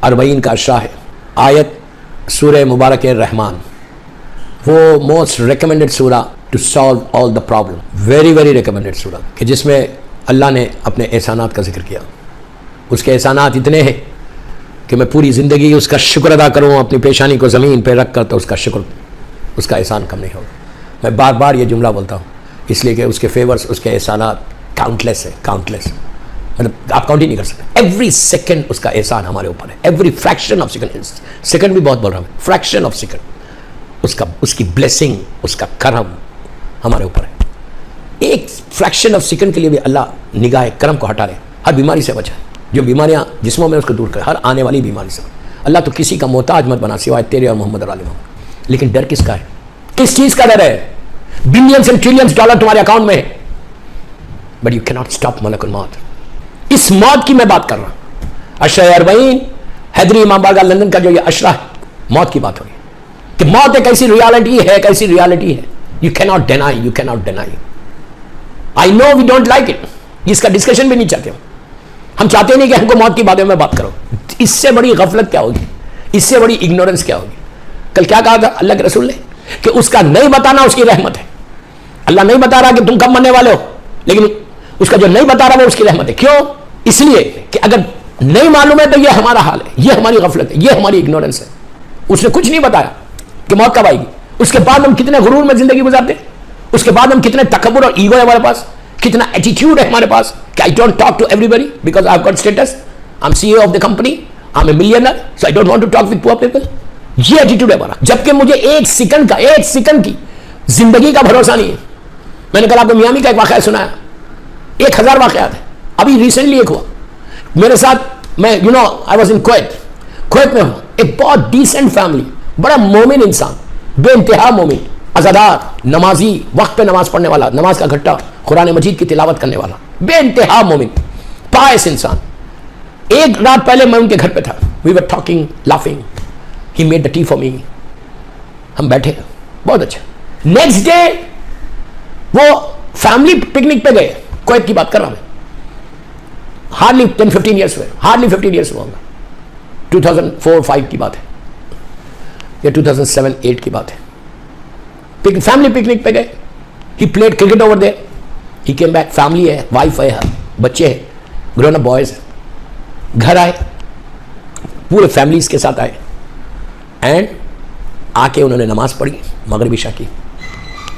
40 کا اشرا ہے. آیت سورہ مبارک رحمان, وہ موسٹ ریکمینڈڈ سورہ to solve all the problem, very very recommended سورہ, کہ جس میں اللہ نے اپنے احسانات کا ذکر کیا. اس کے احسانات اتنے ہیں کہ میں پوری زندگی اس کا شکر ادا کروں اپنی پیشانی کو زمین پہ رکھ کر, تو اس کا شکر, اس کا احسان کم نہیں ہوگا. میں بار بار یہ جملہ بولتا ہوں اس لیے کہ اس کے فیورز, اس کے احسانات کاؤنٹلیس ہے, کاؤنٹلیس, مطلب آپ کاؤنٹ ہی نہیں کر سکتے. ایوری سیکنڈ اس کا احسان ہمارے اوپر ہے, every fraction of second, second بھی بہت بول رہا ہوں, فریکشن آف سیکنڈ اس کی بلیسنگ, اس کا کرم ہمارے اوپر ہے. ایک فریکشن آف سیکنڈ کے لیے بھی اللہ نگاہ کرم کو ہٹا رہے, ہر بیماری سے بچائے, جو بیماریاں جسموں میں اس کو دور کرے, ہر آنے والی بیماری سے. اللہ تو کسی کا محتاج مت بنا سوائے تیرے اور محمد اور عالم. لیکن ڈر کس کا ہے؟ کس چیز کا ڈر ہے؟ بلینس اینڈ ٹریلینس ڈالر تمہارے اکاؤنٹ میں ہے, but you can not stop ملک الموت. اس موت کی میں بات کر رہا ہوں. اشرا 40 حیدری امام بارگاہ لندن کا جو یہ اشرا ہے, موت کی بات ہو رہی ہے کہ موت ایک ایسی ریالٹی ہے, ایک ایسی ریالٹی ہے, you can not deny, you can not deny. I know we don't like it, اس کا ڈسکشن بھی نہیں چاہتے ہم چاہتے نہیں کہ ہم کو موت کی باتوں میں بات کرو. اس سے بڑی غفلت کیا ہوگی, اس سے بڑی اگنورنس کیا ہوگی. کل کیا کہا تھا اللہ کے رسول نے کہ اس کا نہیں بتانا اس کی رحمت ہے. اللہ نہیں بتا رہا کہ تم کب مرنے والے ہو, لیکن اس کا جو نہیں بتا رہا وہ اس کی رحمت ہے. کیوں؟ اس لیے کہ اگر نہیں معلوم ہے تو یہ ہمارا حال ہے, یہ ہماری غفلت ہے, یہ ہماری اگنورنس ہے. اس نے کچھ نہیں بتایا کہ موت کب آئے گی. اس کے بعد ہم کتنے غرور میں زندگی گزارتے ہیں, اس کے بعد ہم کتنے تکبر اور ایگو ہے ہمارے پاس, کتنا ایٹیٹیوڈ ہے ہمارے پاس کہ I don't talk to everybody because I've got status, I'm CEO of the company, I'm a millionaire, so I don't want to talk with poor people. یہ ایٹیٹیوڈ ہے ہمارا, جبکہ مجھے ایک سیکنڈ کی زندگی کا بھروسہ نہیں ہے. میں نے کل آپ کو میامی کا ایک واقعہ سنایا, 1000 واقعات ہیں. ابھی ریسنٹلی ایک ہوا میرے ساتھ, میں I was in کویت میں ہوں. ایک بہت ڈیسنٹ فیملی, بڑا مومن انسان, بے انتہا مومن, عزادار, نمازی, وقت پہ نماز پڑھنے والا, نماز کا گھٹا, قرآن مجید کی تلاوت کرنے والا, بے انتہا مومن, پائس انسان. ایک رات پہلے میں ان کے گھر پہ تھا, we were talking, laughing, he made the tea for me, ہم بیٹھے, بہت اچھا. نیکسٹ ڈے وہ فیملی پکنک پہ گئے. کویت کی بات کر رہا ہوں, ہارڈلی 10-15 ایئرس ہوئے, ہارڈلی 15 ایئرس ہوا ہوگا, 2004-5 کی بات ہے یا 2007-8 کی بات ہے. فیملی پکنک پہ گئے. He played cricket over there. He came back. Family ہے, وائف ہے, بچے ہیں, گرون اپ بوائز ہیں. گھر آئے, پورے فیملیز کے ساتھ آئے, اینڈ آ کے انہوں نے نماز پڑھی, مغرب عشاء کی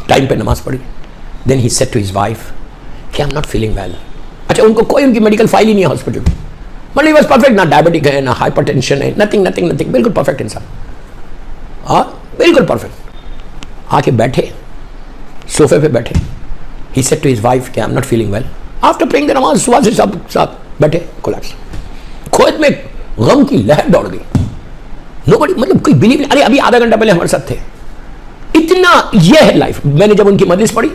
ٹائم پہ نماز پڑھی. Then he said to his wife کہ I am not feeling well. اچھا, ان کو کوئی ان کی میڈیکل فائل ہی نہیں ہے ہاسپٹل میں, مطلب واز پرفیکٹ, نہ ڈائبٹک ہے, نہ ہائپر ٹینشن ہے, نتھنگ, بالکل پرفیکٹ انسان, ہاں بالکل پرفیکٹ. آ کے بیٹھے, صوفے پہ بیٹھے. He said to his wife کہ I'm not feeling well. After praying the namaz, صبح سے سب ساتھ بیٹھے, کولیپس. کویت میں غم کی لہر دوڑ گئی. Nobody, مطلب کوئی بلیو نہیں. ارے ابھی آدھا گھنٹہ پہلے ہمارے ساتھ تھے. اتنا یہ ہے لائف. میں نے جب ان کی مجلس پڑھی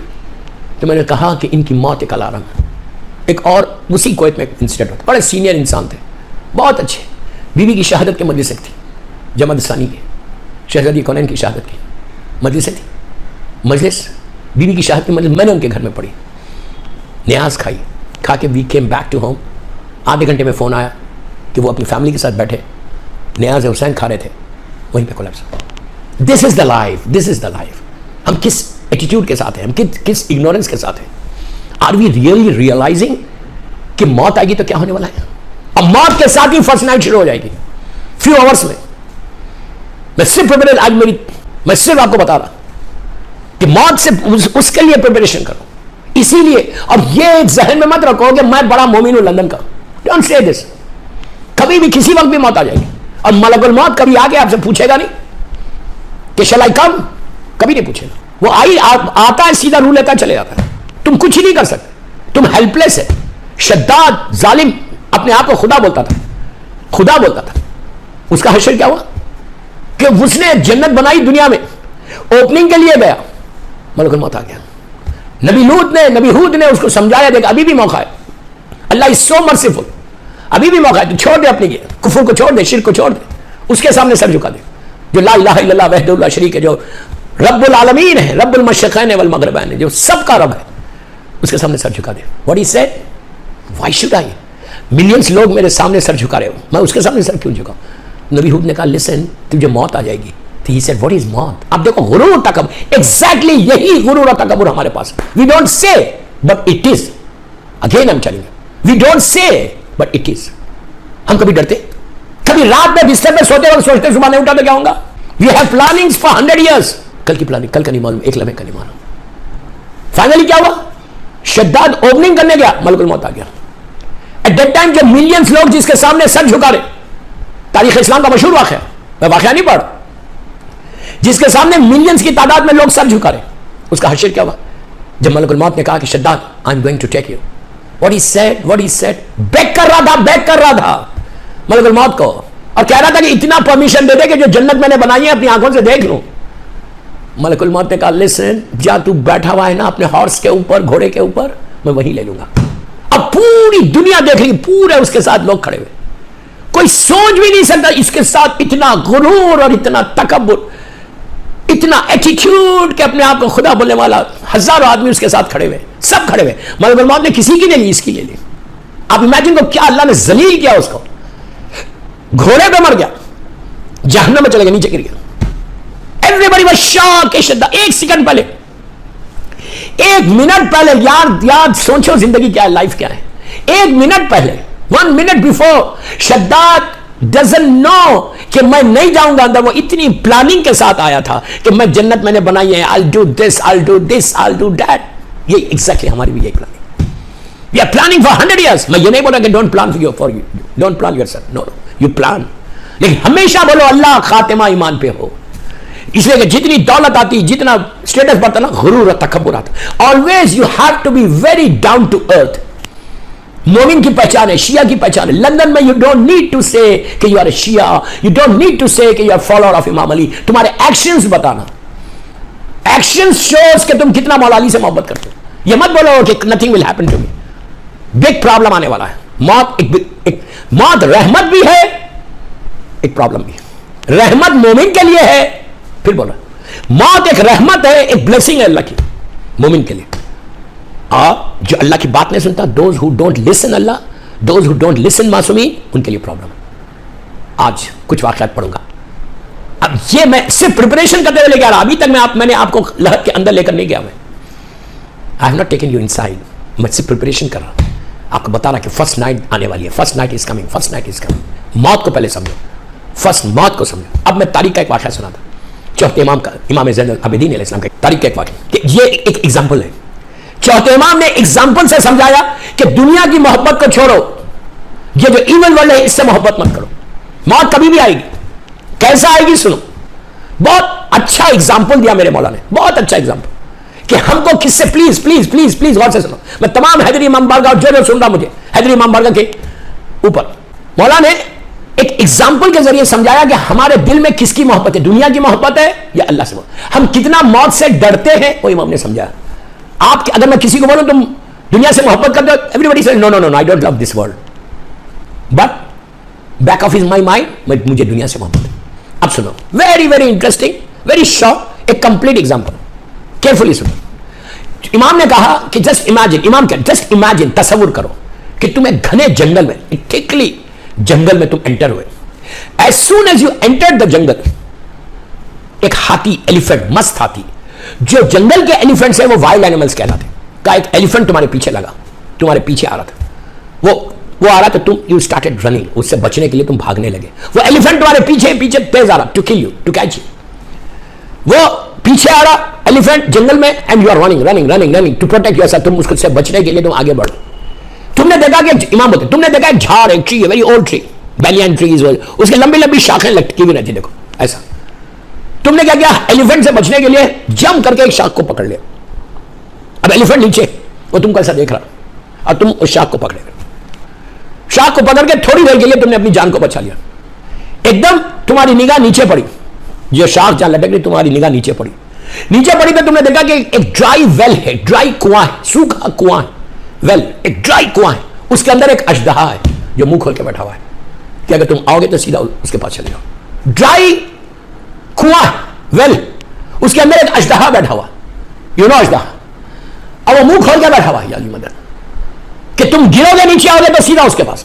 تو میں نے کہا کہ ان کی موت ایک الارم ہے. ایک اور اسی کویت میں انسیڈنٹ ہوتا, بڑے سینئر انسان تھے, بہت اچھے. بیوی کی شہادت کی مجلس ایک تھی, جمع ثانی کی, شہزادی کونین کی شہادت کی مجلسیں تھی. مجلس بیوی کی شہادت کی مجلس میں نے ان کے گھر میں پڑھی, نیاز کھائی, کھا کے we came back to home. آدھے گھنٹے میں فون آیا کہ وہ اپنی فیملی کے ساتھ بیٹھے, نیاز حسین کھا رہے تھے, وہیں پہ collapse. This is the life, this is the life. ہم کس ایٹیٹیوڈ کے ساتھ ہیں, ہم کس اگنورنس کے ساتھ ہیں. آر وی ریئلی ریئلائزنگ کہ موت آئے گی تو کیا ہونے والا ہے. اب موت کے ساتھ ہی فرسٹ نائٹ شروع ہو جائے گی فیو آورس میں. میں صرف آپ کو بتا رہا کہ موت سے اس کے لیے پریپریشن کرو. اسی لیے, اور یہ ایک ذہن میں مت رکھو کہ میں بڑا مومن ہوں لندن کا. ڈونٹ سے دس. کبھی بھی کسی وقت بھی موت آ جائے گی, اور ملک الموت کبھی آ کے آپ سے پوچھے گا نہیں کہ شل آئی کم, کبھی نہیں پوچھے گا. وہ آتا ہے, سیدھا رو لیتا چلے جاتا ہے. تم کچھ ہی نہیں کر سکتے, تم ہیلپ لیس ہے. شداد ظالم اپنے آپ کو خدا بولتا تھا. اس کا حشر کیا ہوا کہ اس نے جنت بنائی دنیا میں, اوپننگ کے لیے گیا, ملک الموت آ گیا. نبی ہود نے اس کو سمجھایا, دیکھ ابھی بھی موقع ہے, اللہ از سو مرسیفل, ابھی بھی موقع ہے, تو چھوڑ دے اپنی کفر کو, چھوڑ دے شرک کو, چھوڑ دے, اس کے سامنے سر جھکا دے, جو لا الہ الا اللہ وحدہ لا شریک ہے, جو رب العالمین ہے, رب المشرقین والمغربین ہے, جو سب کا رب ہے, اس کے سامنے سر جھکا دے. What he said, why should I? Millions لوگ میرے سامنے سر جھکا رہے ہو, میں اس کے سامنے سر کیوں جھکاؤں؟ نبی ہود نے کہا لسن, تجھے موت آ جائے گی. تو he said what is موت؟ اب دیکھو غرور و تکبر, ایگزیکٹلی یہی غرور و تکبر ہمارے پاس. we don't say but it is. again I'm telling you, we don't say but it is. ہم کبھی ڈرتے, کبھی رات میں بستر میں سوتے وقت سوچتے صبح نہیں اٹھا تو کیا ہوگا؟ we have plannings for 100 years. کل کی پلاننگ کل کا نہیں معلوم, ایک لمحے کا نہیں معلوم. فائنلی کیا ہوا؟ شداد اوپننگ کرنے گیا, ملک الموت آ گیا. ایٹ دیٹ ٹائم جو ملینز لوگ جس کے سامنے سر جھکا رہے, تاریخ اسلام کا مشہور واقعہ, میں واقعہ نہیں پڑھ, جس کے سامنے ملینز کی تعداد میں لوگ سر جھکا رہے, اس کا حشر کیا ہوا؟ جب ملک الموت نے کہا کہ Shaddad I am going to take you, what he said, بیک کر رہا تھا ملک الموت کو, اور کہہ رہا تھا کہ اتنا پرمیشن دے دے کہ جو جنت میں نے بنائی ہے اپنی آنکھوں سے دیکھ لوں. ملک الموت نے کہا لسن, جا تو بیٹھا ہوا ہے نا اپنے ہارس کے اوپر, گھوڑے کے اوپر, میں وہی لے لوں گا. اب پوری دنیا دیکھ رہی, پورے اس کے ساتھ لوگ کھڑے ہوئے, کوئی سوچ بھی نہیں سکتا اس کے ساتھ اتنا غرور اور اتنا تکبر, اتنا ایٹیٹیوڈ کہ اپنے آپ کو خدا بولنے والا. ہزاروں آدمی اس کے ساتھ کھڑے ہوئے, سب کھڑے ہوئے. ملک الموت نے کسی کی نہیں لی, اس کی لے لی. آپ امیجن کو کیا اللہ نے ذلیل کیا اس کو, گھوڑے پہ مر گیا, جہنم میں چلے گیا, نیچے گر گیا. Everybody was shocked. ایک سیکنڈ پہلے, ایک منٹ پہلے, یاد سوچو زندگی کیا ہے, لائف کیا ہے. ایک منٹ پہلے, 1 minute before, Shaddad doesn't know کہ میں نہیں جاؤں گا اندر. وہ اتنی پلاننگ کے ساتھ آیا تھا کہ میں جنت میں نے بنائی ہے, I'll do this, I'll do this, I'll do that. یہ ایگزیکٹلی ہماری بھی یہی planning. We are planning for 100 years. میں یہ نہیں بولا کہ don't plan for you, don't plan yourself. No, you plan. لیکن ہمیشہ بولو اللہ خاتمہ ایمان پہ ہو. اس لیے کہ جتنی دولت آتی, جتنا اسٹیٹس بڑھتا نا, غرور اور تکبر آتا. Always you have to be very down to earth. مومن کی پہچان ہے, شیعہ کی پہچان ہے. لندن میں you don't need to say کہ یو آر اے شیعہ, you don't need to say کہ یو آر فالوور آف امام علی. تمہارے ایکشنز بتانا, ایکشنز شوز کہ تم کتنا مولا علی سے محبت کرتے ہو. یہ مت بولو کہ nothing will happen to me. Big problem آنے والا ہے. موت رحمت بھی ہے, ایک پرابلم بھی ہے. رحمت مومن کے لیے ہے, پھر بولا موت ایک رحمت ہے, ایک بلیسنگ ہے اللہ کی مومن کے لیے. جو اللہ کی بات نہیں سنتا, those who don't listen Allah, those who don't listen معصومین, ان کے لیے پرابلم ہے. آج کچھ واقعات پڑھوں گا. اب یہ میں صرف پریپریشن کرتے ہوئے لے کے آ رہا, ابھی تک میں آپ کو لہد کے اندر لے کر نہیں گیا. میں I have not taken you in side, میں صرف پریپریشن کر رہا, آپ کو بتا رہا کہ فرسٹ نائٹ آنے والی ہے. First night is coming, first night is coming. موت کو پہلے سمجھو, فرسٹ موت کو سمجھو. اب میں تاریخ کا ایک واقعہ سنا تھا, چوتھے امام کا, امام زین العابدین علیہ السلام کا تاریخ کا ایک واقعہ, کہ یہ ایک ایگزامپل ہے. چوتھے امام نے ایگزامپل سے سمجھایا کہ دنیا کی محبت کو چھوڑو, یہ جو ایون ورلڈ ہے اس سے محبت مت کرو. موت کبھی بھی آئے گی, کیسا آئے گی سنو. بہت اچھا ایگزامپل دیا میرے مولا نے, بہت اچھا ایگزامپل, کہ ہم کو کس سے پلیز پلیز پلیز پلیز غور سے سنو. میں تمام حیدری امام بارگاہ جو سن رہا مجھے حیدری امام بارگاہ کے اوپر, مولا نے ایک ایگزامپل کے ذریعے سمجھایا کہ ہمارے دل میں کس کی محبت ہے, دنیا کی محبت ہے یا اللہ سے محبت. ہم کتنا موت سے ڈرتے ہیں وہ امام نے سمجھایا. آپ اگر میں کسی کو بولوں تم دنیا سے محبت کرتے ہو, ایوری سے no no no, I don't love this world, but back of is my mind مجھے دنیا سے محبت ہے. اب سنو, very very interesting, very short, ایک کمپلیٹ ایگزامپل, کیئرفلی سنو. امام نے کہا کہ جسٹ امیجن, امام کیا, جسٹ امیجن, تصور کرو کہ تم ایک گھنے جنگل میں, ٹھیکلی جنگل میں تم انٹر ہوئے. As soon as you enter the جنگل, ایک ہاتھی, ایلیفنٹ, مست ہاتھی, جو جنگل کے ایلیفنٹس ہیں وہ وائلڈ اینیملز کہلاتے ہیں, کا ایک ایلیفنٹ تمہارے پیچھے لگا, تمہارے پیچھے آ رہا تھا, وہ آ رہا تھا, تم یو اسٹارٹڈ رننگ, اس سے بچنے کے لیے تم بھاگنے لگے. وہ ایلیفنٹ تمہارے پیچھے پیچھے تیز آ رہا, to kill you, to catch you. وہ پیچھے آ رہا ایلیفنٹ جنگل میں, and you are running running running running to protect yourself, تم اس سے بچنے کے لیے تم آگے بڑھو. تم نے دیکھا کہ امام ہوتے, تم نے دیکھا ایک جھاڑ, ایک tree, very old tree, banyan trees, اس کے لمبی لمبی شاخیں لٹکی ہوئی رہتی, دیکھو ایسا. تم نے کیا کیا, ایلیفنٹ سے بچنے کے لیے جم کر کے ایک شاخ کو پکڑ لیا. اب ایلیفنٹ نیچے, وہ تم کو ایسا دیکھ رہا, اور تم اس شاخ کو پکڑے, شاخ کو پکڑ کے تھوڑی دیر کے لیے تم نے اپنی جان کو بچا لیا. ایک دم تمہاری نگاہ نیچے پڑی, جو شاخ جہاں لٹک رہی تمہاری نگاہ نیچے پڑی. نیچے پڑی تو تم نے دیکھا کہ ایک ڈرائی ویل ہے, ڈرائی کنواں ہے, سوکھا کنواں ہے, ویل, ایک ڈرائی کنواں ہے. اس کے اندر ایک اژدہا ہے جو منہ کھول کے بیٹھا ہوا ہے, کہ اگر تم آؤ گے تو سیدھا اس کے پاس چلے جاؤ. ڈرائی کنواں, ویل, اس کے اندر ایک اژدہا بیٹھا ہوا, یو نو اژدہا, اور وہ منہ کھول کے بیٹھا ہوا ہے, یا علی مدد, کہ تم گرو گے نیچے آؤ گے تو سیدھا اس کے پاس.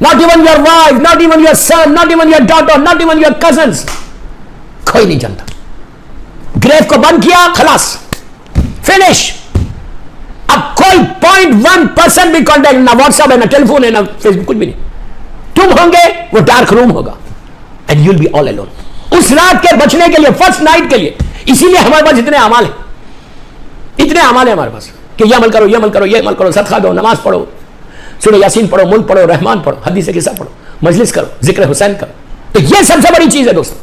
not even your wife, not even your son, not even your daughter, not even your cousins. کوئی نہیں جانتا. گریو کو بند کیا, خلاص, فنش. اب کوئی 0.1% بھی کانٹیکٹ, نہ واٹس ایپ ہے, نہ ٹیلی فون ہے, نہ فیس بک, کچھ بھی نہیں. تم ہوں گے, وہ ڈارک روم ہوگا, and you will be all alone. اس رات کے بچنے کے لیے, فرسٹ نائٹ کے لیے. اسی لیے ہمارے پاس اتنے اعمال ہیں, اتنے اعمال ہیں ہمارے پاس کہ یہ عمل کرو, یہ عمل کرو, یہ عمل کرو, صدقہ دو, نماز پڑھو, سورہ یاسین پڑھو, ملک پڑھو, رحمان پڑھو, حدیث قصہ پڑھو, مجلس کرو, ذکر حسین کرو. تو یہ سب سے بڑی چیز ہے دوستو.